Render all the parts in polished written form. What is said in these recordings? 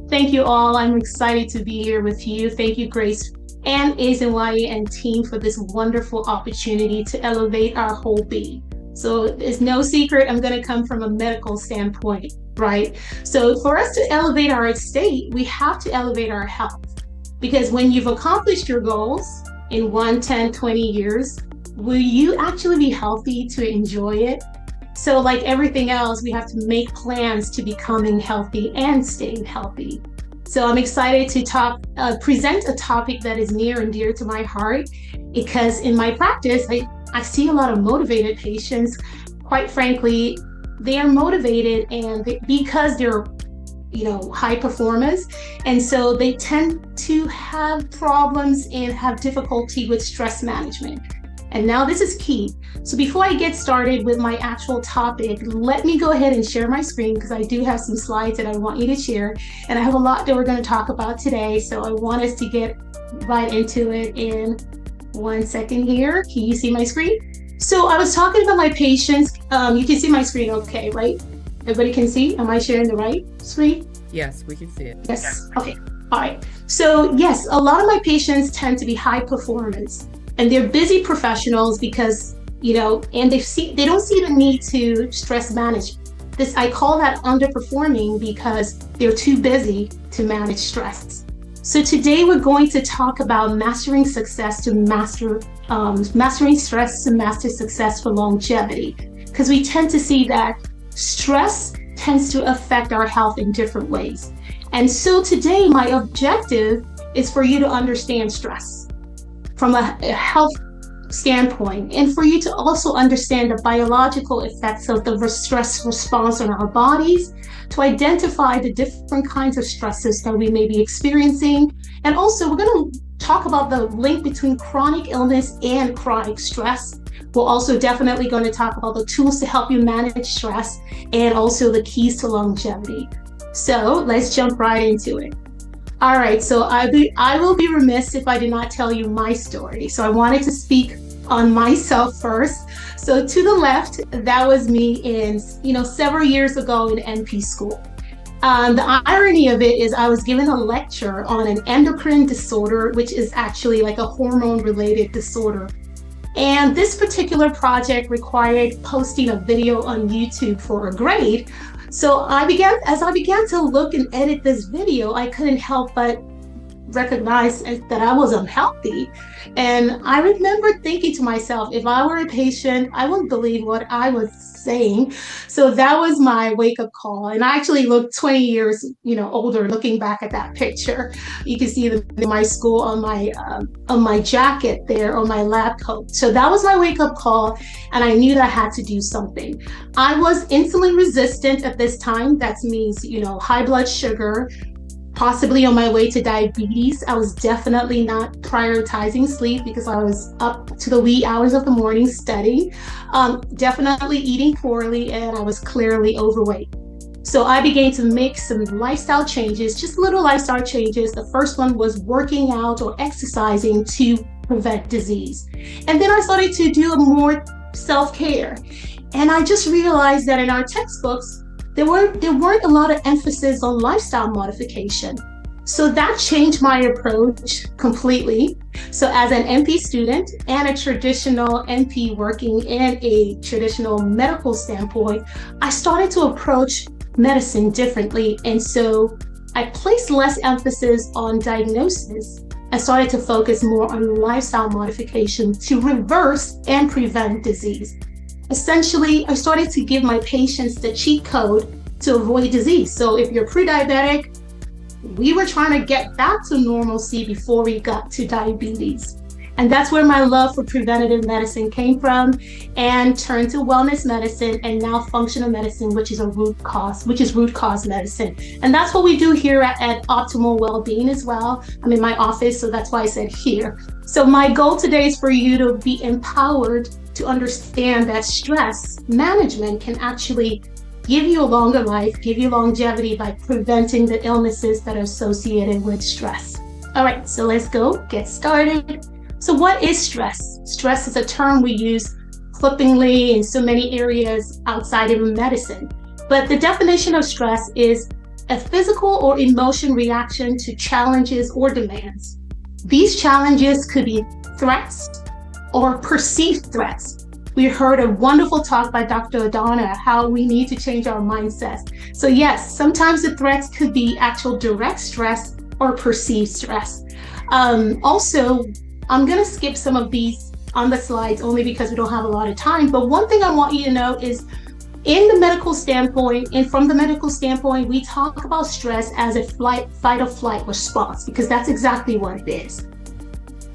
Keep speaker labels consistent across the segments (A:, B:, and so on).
A: Thank you all. I'm excited to be here with you. Thank you, Grace and Azenwaye and team for this wonderful opportunity to elevate our whole being. So it's no secret I'm going to come from a medical standpoint, right? So for us to elevate our state, we have to elevate our health. Because when you've accomplished your goals in 1, 10, 20 years, will you actually be healthy to enjoy it? So like everything else, we have to make plans to becoming healthy and staying healthy. So I'm excited to present a topic that is near and dear to my heart because in my practice, I see a lot of motivated patients. Quite frankly, they are motivated because they're high performers. And so they tend to have problems and have difficulty with stress management. And now this is key. So before I get started with my actual topic, let me go ahead and share my screen because I do have some slides that I want you to share. And I have a lot that we're going to talk about today. So I want us to get right into it in 1 second here. Can you see my screen? So I was talking about my patients. You can see my screen okay, right? Everybody can see? Am I sharing the right screen?
B: Yes, we can see it.
A: Yes. Okay. All right. So yes, a lot of my patients tend to be high performers. And they're busy professionals because, and they don't see the need to stress manage. I call that underperforming because they're too busy to manage stress. So today we're going to talk about mastering stress to master success for longevity. Because we tend to see that stress tends to affect our health in different ways. And so today my objective is for you to understand stress from a health standpoint, and for you to also understand the biological effects of the stress response on our bodies, to identify the different kinds of stresses that we may be experiencing. And also we're going to talk about the link between chronic illness and chronic stress. We're also definitely going to talk about the tools to help you manage stress and also the keys to longevity. So let's jump right into it. All right, so I will be remiss if I did not tell you my story. So I wanted to speak on myself first. So to the left, that was me in, several years ago in NP school. The irony of it is I was given a lecture on an endocrine disorder, which is actually like a hormone-related disorder. And this particular project required posting a video on YouTube for a grade. So as I began to look and edit this video, I couldn't help but recognize that I was unhealthy. And I remember thinking to myself, if I were a patient, I wouldn't believe what I was saying. So that was my wake-up call. And I actually looked 20 years, older looking back at that picture. You can see my school on my jacket there, or my lab coat. So that was my wake-up call. And I knew that I had to do something. I was insulin resistant at this time. That means, high blood sugar, possibly on my way to diabetes. I was definitely not prioritizing sleep because I was up to the wee hours of the morning studying, definitely eating poorly, and I was clearly overweight. So I began to make some lifestyle changes, just little lifestyle changes. The first one was working out or exercising to prevent disease. And then I started to do more self-care. And I just realized that in our textbooks, there weren't a lot of emphasis on lifestyle modification. So that changed my approach completely. So as an NP student and a traditional NP working in a traditional medical standpoint, I started to approach medicine differently. And so I placed less emphasis on diagnosis. I started to focus more on lifestyle modification to reverse and prevent disease. Essentially, I started to give my patients the cheat code to avoid disease. So if you're pre-diabetic, we were trying to get back to normalcy before we got to diabetes. And that's where my love for preventative medicine came from, and turned to wellness medicine and now functional medicine, which is root cause medicine. And that's what we do here at Optimal Wellbeing as well. I'm in my office, so that's why I said here. So my goal today is for you to be empowered to understand that stress management can actually give you a longer life, give you longevity by preventing the illnesses that are associated with stress. All right, so let's get started. So what is stress? Stress is a term we use flippantly in so many areas outside of medicine. But the definition of stress is a physical or emotion reaction to challenges or demands. These challenges could be threats or perceived threats. We heard a wonderful talk by Dr. Adana, how we need to change our mindset. So yes, sometimes the threats could be actual direct stress or perceived stress. Also, I'm gonna skip some of these on the slides only because we don't have a lot of time. But one thing I want you to know is in the medical standpoint, and from the medical standpoint, we talk about stress as a fight or flight response, because that's exactly what it is.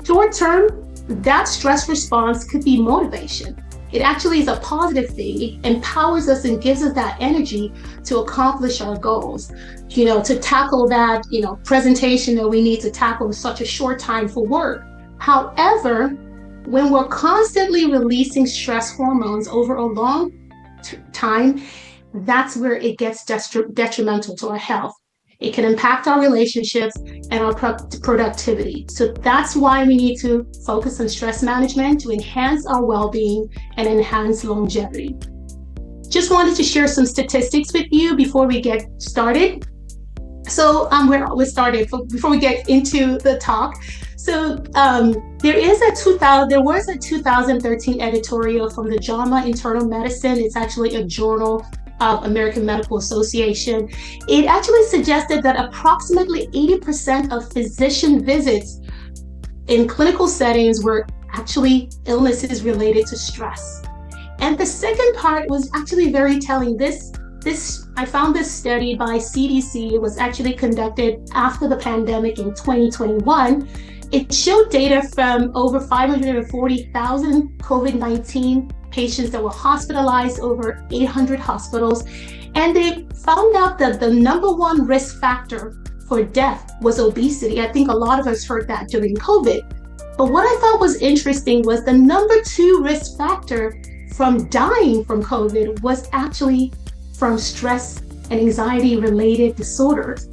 A: Short term, that stress response could be motivation. It actually is a positive thing. It empowers us and gives us that energy to accomplish our goals, to tackle that, presentation that we need to tackle in such a short time for work. However, when we're constantly releasing stress hormones over a long time, that's where it gets detrimental to our health. It can impact our relationships and our productivity. So that's why we need to focus on stress management to enhance our well-being and enhance longevity. Just wanted to share some statistics with you before we get started. So we're started before we get into the talk. So there was a 2013 editorial from the JAMA Internal Medicine. It's actually a journal of American Medical Association. It actually suggested that approximately 80% of physician visits in clinical settings were actually illnesses related to stress. And the second part was actually very telling. I found this study by CDC. It was actually conducted after the pandemic in 2021. It showed data from over 540,000 COVID-19 patients that were hospitalized, over 800 hospitals, and they found out that the number one risk factor for death was obesity. I think a lot of us heard that during COVID. But what I thought was interesting was the number two risk factor from dying from COVID was actually from stress and anxiety related disorders.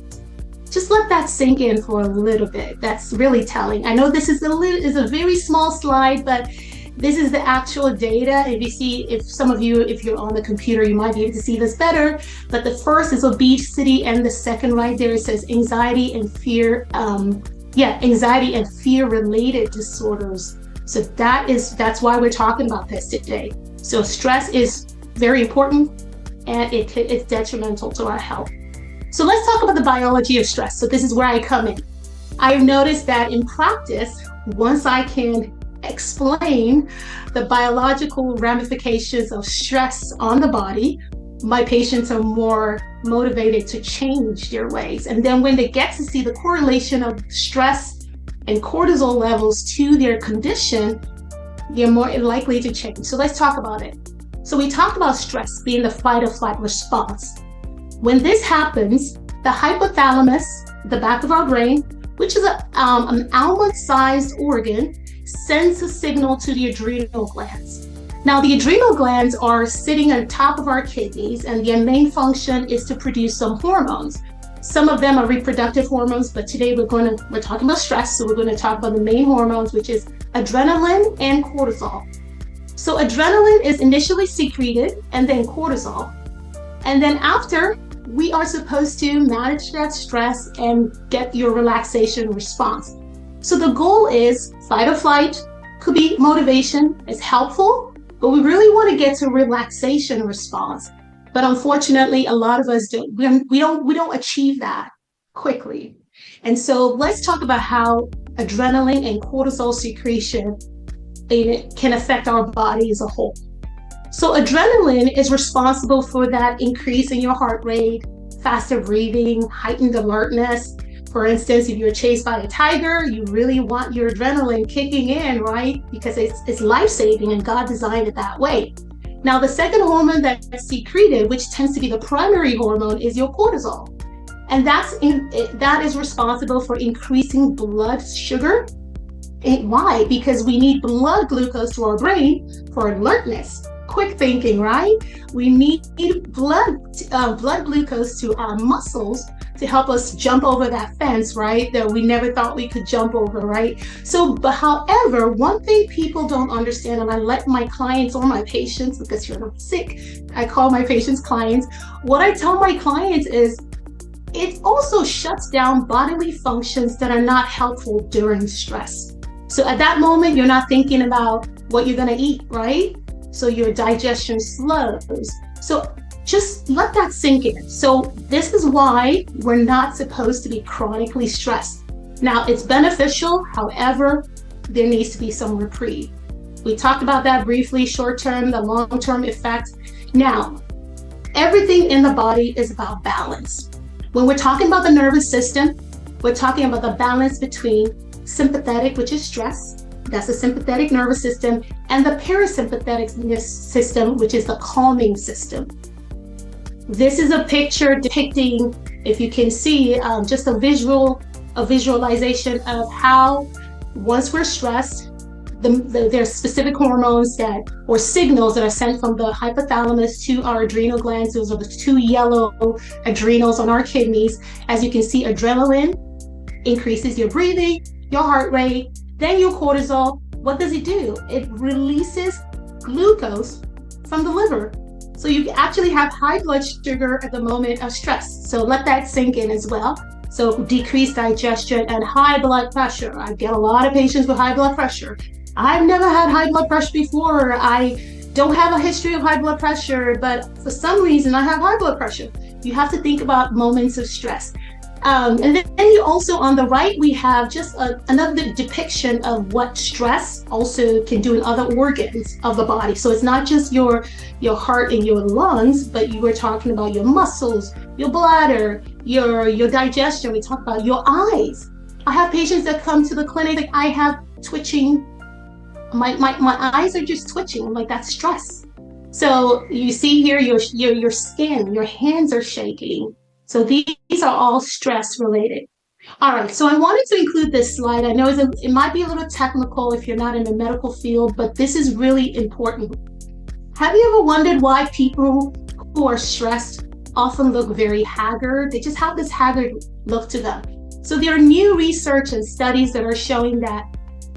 A: Just let that sink in for a little bit. That's really telling. I know this is a very small slide, but this is the actual data. If you're on the computer, you might be able to see this better. But the first is obesity, and the second right there, it says anxiety and fear. Anxiety and fear related disorders. So that's why we're talking about this today. So stress is very important, and it's detrimental to our health. So let's talk about the biology of stress. So this is where I come in. I've noticed that in practice, once I can explain the biological ramifications of stress on the body, my patients are more motivated to change their ways. And then when they get to see the correlation of stress and cortisol levels to their condition, they're more likely to change. So let's talk about it. So we talked about stress being the fight or flight response. When this happens, the hypothalamus, the back of our brain, which is an almond-sized organ, sends a signal to the adrenal glands. Now, the adrenal glands are sitting on top of our kidneys, and their main function is to produce some hormones. Some of them are reproductive hormones, but today we're talking about stress, so we're going to talk about the main hormones, which is adrenaline and cortisol. So adrenaline is initially secreted, and then cortisol. And then after, we are supposed to manage that stress and get your relaxation response. So the goal is fight or flight, could be motivation, it's helpful, but we really want to get to relaxation response. But unfortunately, a lot of us we don't achieve that quickly. And so let's talk about how adrenaline and cortisol secretion can affect our body as a whole. So adrenaline is responsible for that increase in your heart rate, faster breathing, heightened alertness. For instance, if you're chased by a tiger, you really want your adrenaline kicking in, right? Because it's life-saving and God designed it that way. Now, the second hormone that's secreted, which tends to be the primary hormone, is your cortisol. And that is responsible for increasing blood sugar. And why? Because we need blood glucose to our brain for alertness. Quick thinking, right? We need blood glucose to our muscles to help us jump over that fence, right? That we never thought we could jump over, right? But however, one thing people don't understand, and I let my clients or my patients, because you're not sick, I call my patients clients. What I tell my clients is, it also shuts down bodily functions that are not helpful during stress. So at that moment, you're not thinking about what you're going to eat, right? So your digestion slows. So just let that sink in. So this is why we're not supposed to be chronically stressed. Now, it's beneficial. However, there needs to be some reprieve. We talked about that briefly, short-term, the long-term effects. Now, everything in the body is about balance. When we're talking about the nervous system, we're talking about the balance between sympathetic, which is stress, that's the sympathetic nervous system, and the parasympathetic system, which is the calming system. This is a picture depicting, if you can see, just a visualization of how once we're stressed, there's specific hormones or signals that are sent from the hypothalamus to our adrenal glands. Those are the two yellow adrenals on our kidneys. As you can see, adrenaline increases your breathing, your heart rate, then your cortisol. What does it do? It releases glucose from the liver. So you actually have high blood sugar at the moment of stress. So let that sink in as well. So decreased digestion and high blood pressure. I get a lot of patients with high blood pressure. I've never had high blood pressure before. I don't have a history of high blood pressure, but for some reason I have high blood pressure. You have to think about moments of stress. And then you also, on the right, we have just another depiction of what stress also can do in other organs of the body. So it's not just your heart and your lungs, but you were talking about your muscles, your bladder, your digestion. We talk about your eyes. I have patients that come to the clinic, like, I have twitching. My eyes are just twitching. I'm like, that's stress. So you see here, your skin, your hands are shaking. So these are all stress related. All right, so I wanted to include this slide. I know it might be a little technical if you're not in the medical field, but this is really important. Have you ever wondered why people who are stressed often look very haggard? They just have this haggard look to them. So there are new research and studies that are showing that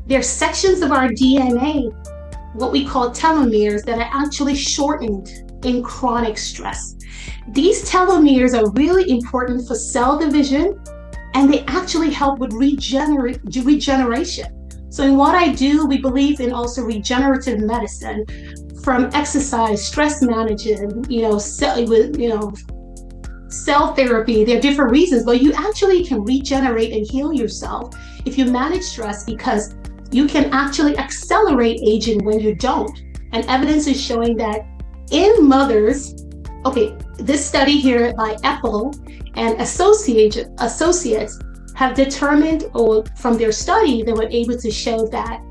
A: there are sections of our DNA, what we call telomeres, that are actually shortened in chronic stress. These telomeres are really important for cell division, and they actually help with regeneration. So in what I do, we believe in also regenerative medicine, from exercise, stress management, cell therapy. There are different reasons, but you actually can regenerate and heal yourself if you manage stress, because you can actually accelerate aging when you don't. And evidence is showing that in mothers, this study here by Apple and associates have determined, or from their study, they were able to show that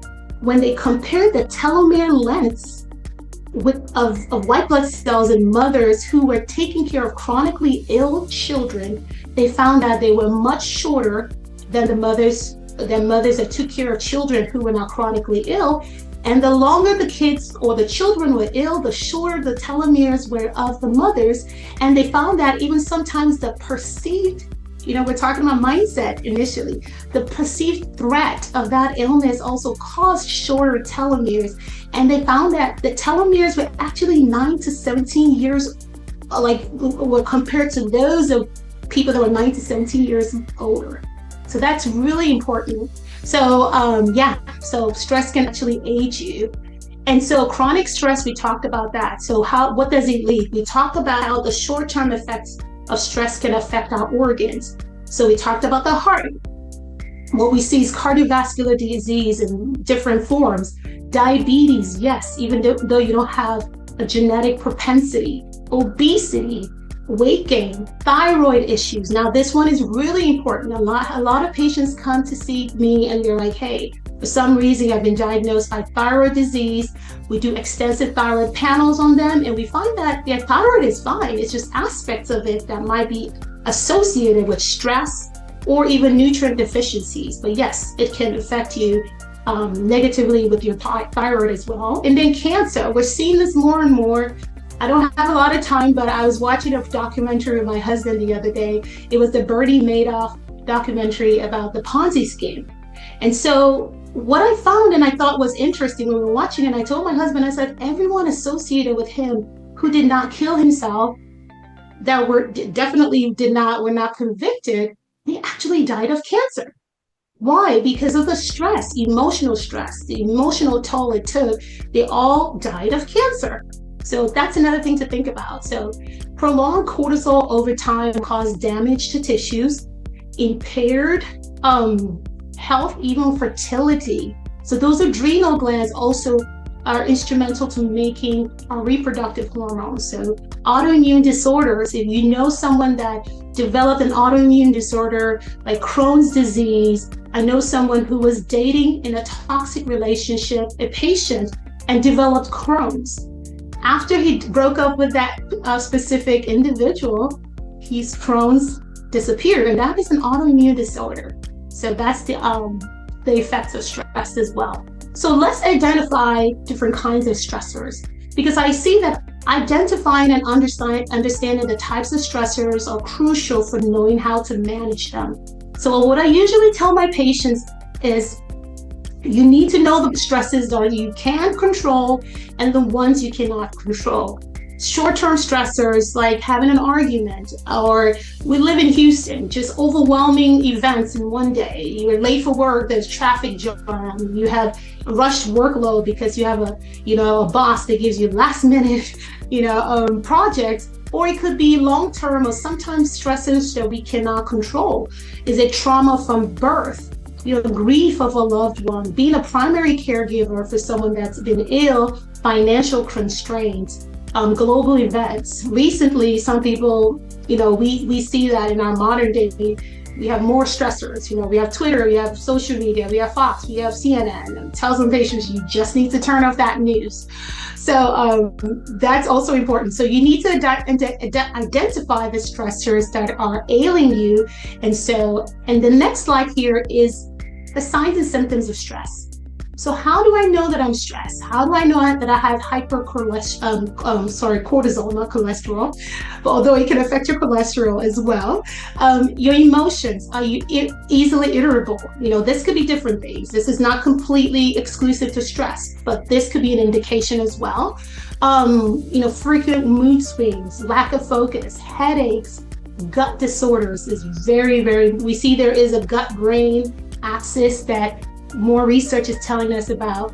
A: when they compared the telomere lengths of white blood cells in mothers who were taking care of chronically ill children, they found that they were much shorter than mothers that took care of children who were not chronically ill. And the longer the kids or the children were ill, the shorter the telomeres were of the mothers. And they found that even sometimes the perceived, we're talking about mindset initially, the perceived threat of that illness also caused shorter telomeres. And they found that the telomeres were actually 9 to 17 years, were compared to those of people that were 9 to 17 years older. So that's really important. So so stress can actually age you. And so chronic stress, we talked about that. So what does it lead? We talked about how the short-term effects of stress can affect our organs. So we talked about the heart. What we see is cardiovascular disease in different forms. Diabetes, yes, even though you don't have a genetic propensity. Obesity, weight gain, thyroid issues. Now this one is really important. A lot of patients come to see me and they're like, hey, for some reason I've been diagnosed by thyroid disease. We do extensive thyroid panels on them, and we find that their thyroid is fine. It's just aspects of it that might be associated with stress or even nutrient deficiencies. But yes, it can affect you negatively with your thyroid as well. And then cancer, we're seeing this more and more. I don't have a lot of time, but I was watching a documentary with my husband the other day. It was the Bernie Madoff documentary about the Ponzi scheme. And so what I found and I thought was interesting when we were watching it, I told my husband, I said, everyone associated with him who did not kill himself that were not convicted, they actually died of cancer. Why? Because of the stress, the emotional toll it took. They all died of cancer. So that's another thing to think about. So prolonged cortisol over time causes damage to tissues, impaired health, even fertility. So those adrenal glands also are instrumental to making our reproductive hormones. So autoimmune disorders, if you know someone that developed an autoimmune disorder like Crohn's disease, I know someone who was dating in a toxic relationship, a patient, and developed Crohn's. After he broke up with that specific individual, his Crohn's disappeared, and that is an autoimmune disorder. So that's the effects of stress as well. So let's identify different kinds of stressors, because I see that identifying and understanding the types of stressors are crucial for knowing how to manage them. So what I usually tell my patients is you need to know the stresses that you can control and the ones you cannot control. Short-term stressors like having an argument, or we live in Houston, just overwhelming events in one day. You're late for work, there's traffic jam, you have a rushed workload because you have a boss that gives you last minute, projects. Or it could be long-term or sometimes stresses that we cannot control. Is it trauma from birth? Grief of a loved one, being a primary caregiver for someone that's been ill, financial constraints, global events. Recently, some people, we see that in our modern day, we have more stressors. We have Twitter, we have social media, we have Fox, we have CNN, and tell some patients you just need to turn off that news. So that's also important. So you need to identify the stressors that are ailing you. And the next slide here is the signs and symptoms of stress. So how do I know that I'm stressed? How do I know that I have cortisol, not cholesterol, but although it can affect your cholesterol as well. Your emotions, are you easily irritable? This could be different things. This is not completely exclusive to stress, but this could be an indication as well. Frequent mood swings, lack of focus, headaches, gut disorders is very, very, we see there is a gut-brain axis that more research is telling us about.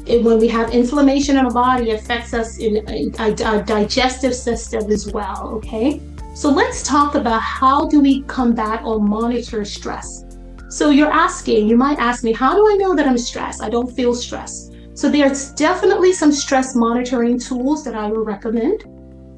A: When we have inflammation in our body, it affects us in our digestive system as well, okay? So let's talk about how do we combat or monitor stress. So you might ask me, how do I know that I'm stressed? I don't feel stressed. So there's definitely some stress monitoring tools that I would recommend.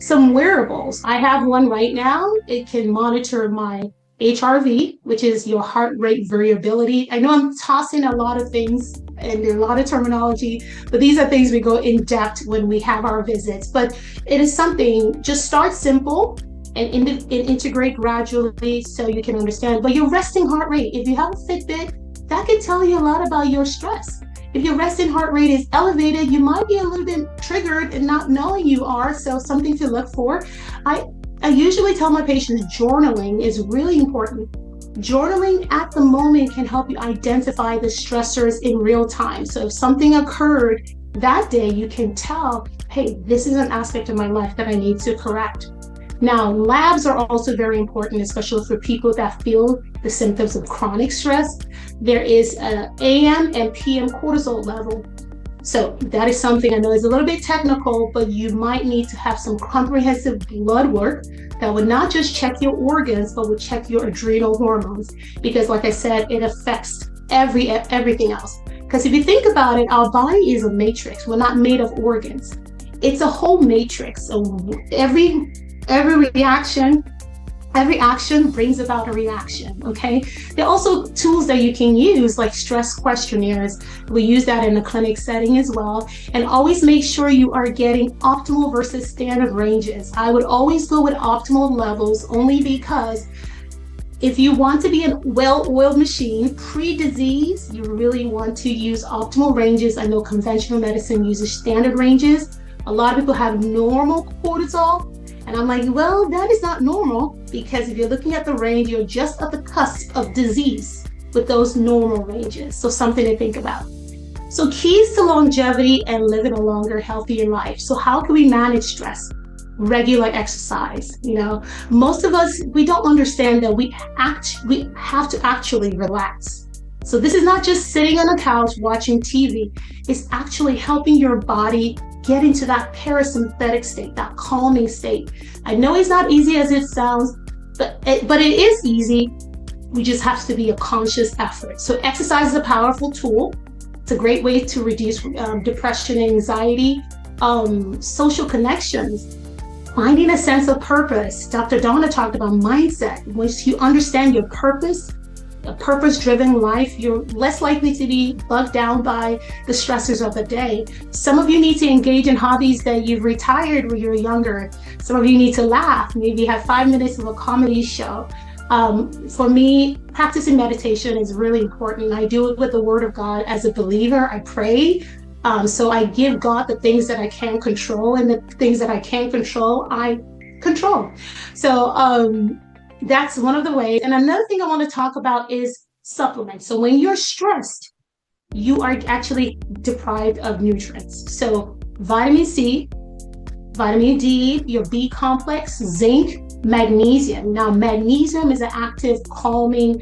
A: Some wearables. I have one right now. It can monitor my HRV, which is your heart rate variability. I know I'm tossing a lot of things and there's a lot of terminology, but these are things we go in depth when we have our visits. But it is something, just start simple and integrate gradually so you can understand. But your resting heart rate, if you have a Fitbit, that can tell you a lot about your stress. If your resting heart rate is elevated, you might be a little bit triggered and not knowing you are, so something to look for. I usually tell my patients journaling is really important. Journaling at the moment can help you identify the stressors in real time. So if something occurred that day, you can tell, hey, this is an aspect of my life that I need to correct. Now, labs are also very important, especially for people that feel the symptoms of chronic stress. There is an AM and PM cortisol level. So that is something I know is a little bit technical, but you might need to have some comprehensive blood work that would not just check your organs, but would check your adrenal hormones. Because like I said, it affects everything else. Because if you think about it, our body is a matrix. We're not made of organs. It's a whole matrix. So every action brings about a reaction, okay? There are also tools that you can use, like stress questionnaires. We use that in a clinic setting as well. And always make sure you are getting optimal versus standard ranges. I would always go with optimal levels only because if you want to be a well-oiled machine pre-disease, you really want to use optimal ranges. I know conventional medicine uses standard ranges. A lot of people have normal cortisol. And I'm like, well, that is not normal, because if you're looking at the range, you're just at the cusp of disease with those normal ranges. So something to think about. So keys to longevity and living a longer, healthier life. So how can we manage stress? regular exercise. Most of us, we don't understand that we have to actually relax. So this is not just sitting on a couch watching TV. It's actually helping your body get into that parasympathetic state, that calming state. I know it's not easy as it sounds, but it is easy. We just have to be a conscious effort. So exercise is a powerful tool. It's a great way to reduce depression and anxiety, social connections, finding a sense of purpose. Dr. Donna talked about mindset. Once you understand your purpose, a purpose-driven life, you're less likely to be bogged down by the stressors of the day. Some of you need to engage in hobbies that you've retired when you were younger. Some of you need to laugh, maybe have 5 minutes of a comedy show. For me, practicing meditation is really important. I do it with the Word of God. As a believer, I pray. So I give God the things that I can control, and the things that I can't control, I control. So that's one of the ways. And another thing I want to talk about is supplements. So when you're stressed, you are actually deprived of nutrients. So vitamin C, vitamin D, your B complex, zinc, magnesium. Now, magnesium is an active calming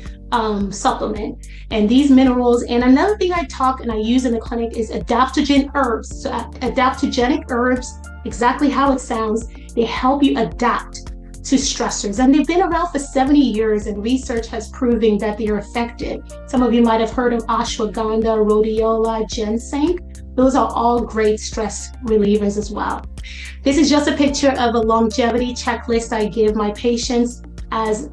A: supplement, and these minerals. And another thing I talk and I use in the clinic is adaptogen herbs. So adaptogenic herbs, exactly how it sounds, they help you adapt to stressors, and they've been around for 70 years, and research has proven that they are effective. Some of you might have heard of ashwagandha, rhodiola, ginseng. Those are all great stress relievers as well. This is just a picture of a longevity checklist I give my patients as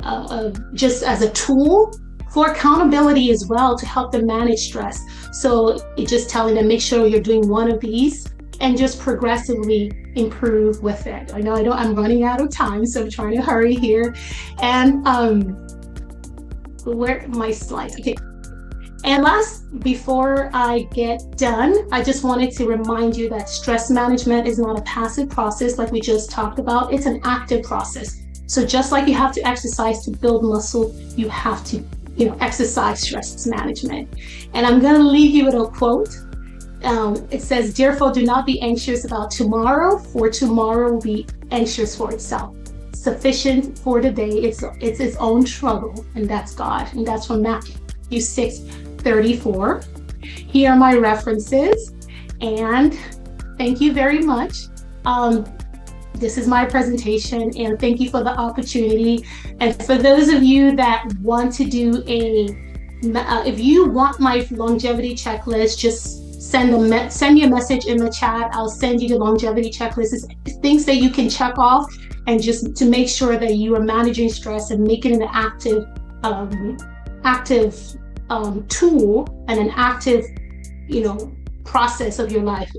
A: just as a tool for accountability as well, to help them manage stress. So it's just telling them, make sure you're doing one of these and just progressively improve with it. I know I'm running out of time, so I'm trying to hurry here. And where are my slides? Okay. And before I get done, I just wanted to remind you that stress management is not a passive process like we just talked about. It's an active process. So just like you have to exercise to build muscle, you have to, exercise stress management. And I'm going to leave you with a quote. It says, "Therefore, do not be anxious about tomorrow, for tomorrow will be anxious for itself. Sufficient for the day, it's its own trouble." And that's God. And that's from Matthew 6:34. Here are my references. And thank you very much. This is my presentation, and thank you for the opportunity. And for those of you that want to do if you want my longevity checklist, just send me a message in the chat. I'll send you the longevity checklist. It's things that you can check off, and just to make sure that you are managing stress and making it an active tool and an active, process of your life,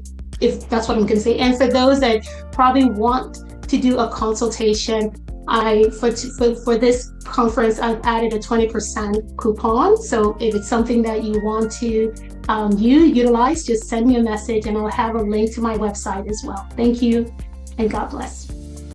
A: if that's what I'm going to say. And for those that probably want to do a consultation, for this conference, I've added a 20% coupon. So if it's something that you want to utilize, just send me a message, and I'll have a link to my website as well. Thank you, and God bless.